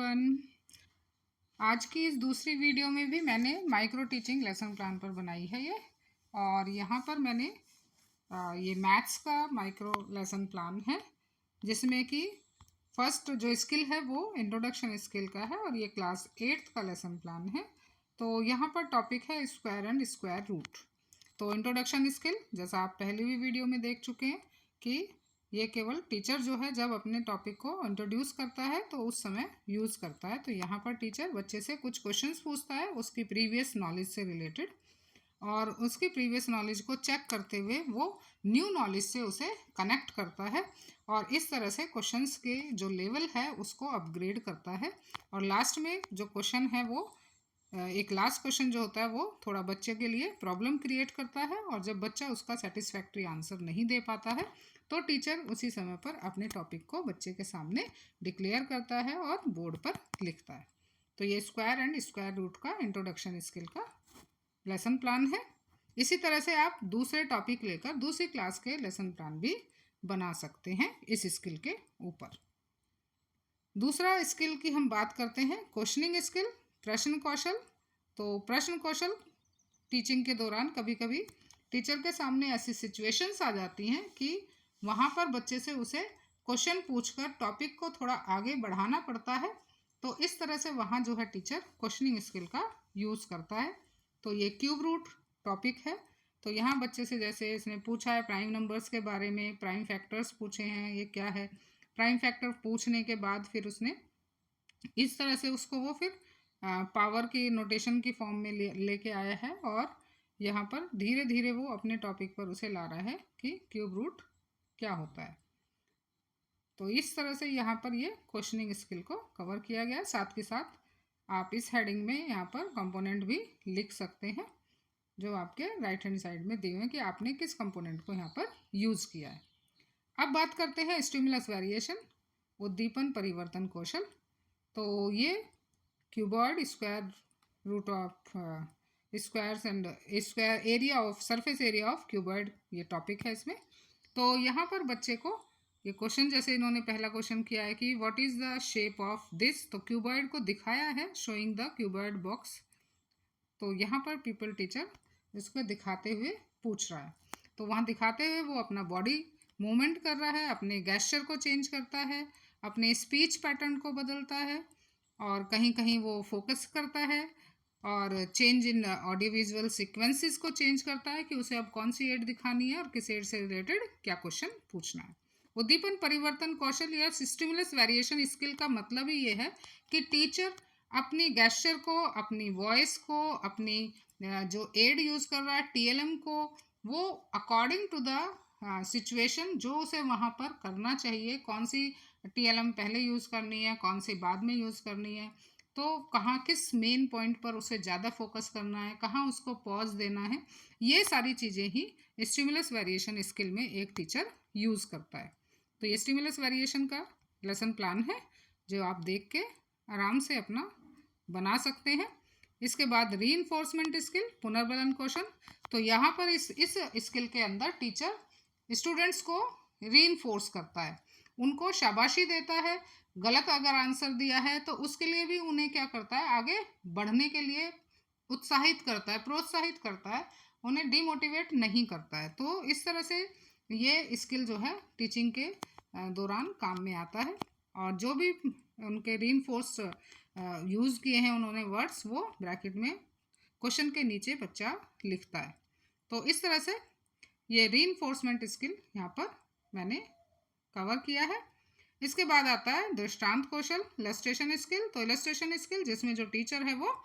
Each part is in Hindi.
एवरीवन। आज की इस दूसरी वीडियो में भी मैंने माइक्रो टीचिंग लेसन प्लान पर बनाई है ये। और यहाँ पर मैंने ये मैथ्स का माइक्रो लेसन प्लान है, जिसमें कि फर्स्ट जो स्किल है वो इंट्रोडक्शन स्किल का है और ये क्लास 8th का लेसन प्लान है। तो यहाँ पर टॉपिक है स्क्वायर एंड स्क्वायर रूट। तो इंट्रोडक्शन स्किल जैसा आप पहले भी वीडियो में देख चुके हैं कि ये केवल टीचर जो है जब अपने टॉपिक को इंट्रोड्यूस करता है तो उस समय यूज़ करता है। तो यहाँ पर टीचर बच्चे से कुछ क्वेश्चंस पूछता है उसकी प्रीवियस नॉलेज से रिलेटेड, और उसकी प्रीवियस नॉलेज को चेक करते हुए वो न्यू नॉलेज से उसे कनेक्ट करता है और इस तरह से क्वेश्चंस के जो लेवल है उसको अपग्रेड करता है। और लास्ट में जो क्वेश्चन है वो एक लास्ट क्वेश्चन जो होता है वो थोड़ा बच्चे के लिए प्रॉब्लम क्रिएट करता है, और जब बच्चा उसका सेटिस्फैक्ट्री आंसर नहीं दे पाता है तो टीचर उसी समय पर अपने टॉपिक को बच्चे के सामने डिक्लेयर करता है और बोर्ड पर लिखता है। तो ये स्क्वायर एंड स्क्वायर रूट का इंट्रोडक्शन स्किल का लेसन प्लान है। इसी तरह से आप दूसरे टॉपिक लेकर दूसरी क्लास के लेसन प्लान भी बना सकते हैं इस स्किल के ऊपर। दूसरा स्किल की हम बात करते हैं क्वेश्चनिंग स्किल, प्रश्न कौशल। तो प्रश्न कौशल टीचिंग के दौरान कभी कभी टीचर के सामने ऐसी सिचुएशंस आ जाती हैं कि वहाँ पर बच्चे से उसे क्वेश्चन पूछकर टॉपिक को थोड़ा आगे बढ़ाना पड़ता है। तो इस तरह से वहाँ जो है टीचर क्वेश्चनिंग स्किल का यूज़ करता है। तो ये क्यूब रूट टॉपिक है। तो यहाँ बच्चे से जैसे इसने पूछा है प्राइम नंबर्स के बारे में, प्राइम फैक्टर्स पूछे हैं, ये क्या है। प्राइम फैक्टर पूछने के बाद फिर उसने इस तरह से उसको वो फिर पावर की नोटेशन की फॉर्म में लेके आया है, और यहाँ पर धीरे धीरे वो अपने टॉपिक पर उसे ला रहा है कि क्यूब रूट क्या होता है। तो इस तरह से यहाँ पर ये क्वेश्चनिंग स्किल को कवर किया गया। साथ के साथ आप इस हेडिंग में यहाँ पर कंपोनेंट भी लिख सकते हैं जो आपके राइट हैंड साइड में दिए हुए हैं कि आपने किस कंपोनेंट को यहाँ पर यूज़ किया है। अब बात करते हैं स्टिमुलस वेरिएशन, उद्दीपन परिवर्तन कौशल। तो ये cuboid square root of squares and square area of surface area of cuboid ये टॉपिक है इसमें। तो यहाँ पर बच्चे को ये क्वेश्चन जैसे इन्होंने पहला क्वेश्चन किया है कि what is the shape of this, तो क्यूबॉइड को दिखाया है शोइंग द क्यूबॉइड बॉक्स। तो यहाँ पर पीपल टीचर इसको दिखाते हुए पूछ रहा है। तो वहाँ दिखाते हुए वो अपना बॉडी मूवमेंट कर रहा है, अपने गेस्चर को चेंज करता है, अपने स्पीच पैटर्न को बदलता है, और कहीं कहीं वो फोकस करता है और change in audio visual sequences को चेंज करता है कि उसे अब कौन सी एड दिखानी है और किस एड से रिलेटेड क्या क्वेश्चन पूछना है। उद्दीपन परिवर्तन कौशल या स्टिमुलस वेरिएशन स्किल का मतलब ही ये है कि टीचर अपनी गेस्चर को, अपनी वॉइस को, अपनी जो एड यूज़ कर रहा है टीएलएम को, वो अकॉर्डिंग टू द सिचुएशन जो उसे वहाँ पर करना चाहिए, कौन सी टीएलएम पहले यूज़ करनी है, कौन सी बाद में यूज़ करनी है, तो कहाँ किस मेन पॉइंट पर उसे ज़्यादा फोकस करना है, कहाँ उसको पॉज देना है, ये सारी चीज़ें ही स्टिमुलस वेरिएशन स्किल में एक टीचर यूज़ करता है। तो ये स्टिमुलस वेरिएशन का लेसन प्लान है जो आप देख के आराम से अपना बना सकते हैं। इसके बाद रीइंफोर्समेंट स्किल, पुनर्बलन कौशल। तो यहाँ पर इस स्किल के अंदर टीचर स्टूडेंट्स को रीइंफोर्स करता है, उनको शाबाशी देता है। गलत अगर आंसर दिया है तो उसके लिए भी उन्हें क्या करता है, आगे बढ़ने के लिए उत्साहित करता है, प्रोत्साहित करता है, उन्हें डिमोटिवेट नहीं करता है। तो इस तरह से ये स्किल जो है टीचिंग के दौरान काम में आता है। और जो भी उनके रीइंफोर्स यूज़ किए हैं उन्होंने वर्ड्स, वो ब्रैकेट में क्वेश्चन के नीचे बच्चा लिखता है। तो इस तरह से ये रीइंफोर्समेंट स्किल यहाँ पर मैंने कवर किया है। इसके बाद आता है दृष्टांत कौशल, इलस्ट्रेशन स्किल। तो इलस्ट्रेशन स्किल जिसमें जो टीचर है वो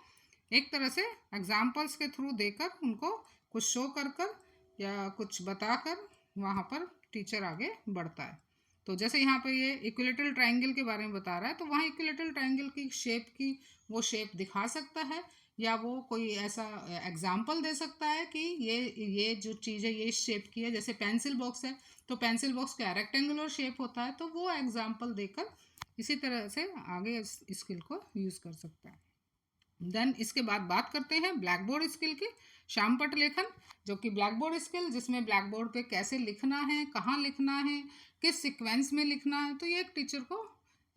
एक तरह से एग्जाम्पल्स के थ्रू देकर उनको कुछ शो कर या कुछ बताकर वहाँ पर टीचर आगे बढ़ता है। तो जैसे यहाँ पे ये इक्विलेटरल ट्रायंगल के बारे में बता रहा है, तो वहाँ इक्विलेटरल ट्रायंगल की शेप की वो शेप दिखा सकता है, या वो कोई ऐसा एग्जाम्पल दे सकता है कि ये जो चीज़ है ये शेप की है। जैसे पेंसिल बॉक्स है तो पेंसिल बॉक्स का रेक्टेंगुलर शेप होता है, तो वो एग्जाम्पल देकर इसी तरह से आगे इस स्किल को यूज़ कर सकता है। देन इसके बाद बात करते हैं ब्लैक बोर्ड स्किल की, शामपट लेखन, जो कि ब्लैक बोर्ड स्किल जिसमें ब्लैक बोर्ड पे कैसे लिखना है, कहाँ लिखना है, किस सीक्वेंस में लिखना है। तो ये एक टीचर को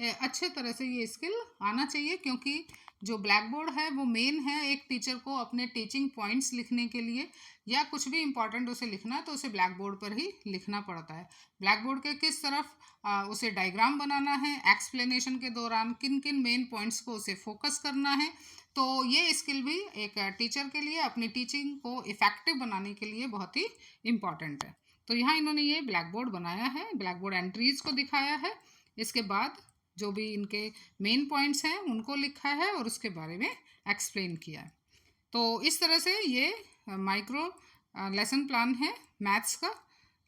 अच्छे तरह से ये स्किल आना चाहिए, क्योंकि जो ब्लैक बोर्ड है वो मेन है एक टीचर को अपने टीचिंग पॉइंट्स लिखने के लिए, या कुछ भी इम्पॉर्टेंट उसे लिखना है तो उसे ब्लैक बोर्ड पर ही लिखना पड़ता है। ब्लैक बोर्ड के किस तरफ उसे डायग्राम बनाना है, एक्सप्लेनेशन के दौरान किन किन मेन पॉइंट्स को उसे फोकस करना है, तो ये स्किल भी एक टीचर के लिए अपनी टीचिंग को इफ़ेक्टिव बनाने के लिए बहुत ही इम्पॉर्टेंट है। तो यहाँ इन्होंने ये ब्लैक बोर्ड बनाया है, ब्लैक बोर्ड एंट्रीज को दिखाया है, इसके बाद जो भी इनके मेन पॉइंट्स हैं उनको लिखा है और उसके बारे में एक्सप्लेन किया है। तो इस तरह से ये माइक्रो लेसन प्लान है मैथ्स का।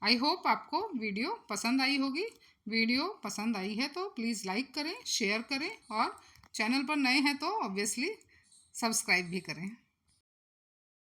आई होप आपको वीडियो पसंद आई होगी। वीडियो पसंद आई है तो प्लीज़ लाइक करें, शेयर करें, और चैनल पर नए हैं तो ऑब्वियसली सब्सक्राइब भी करें।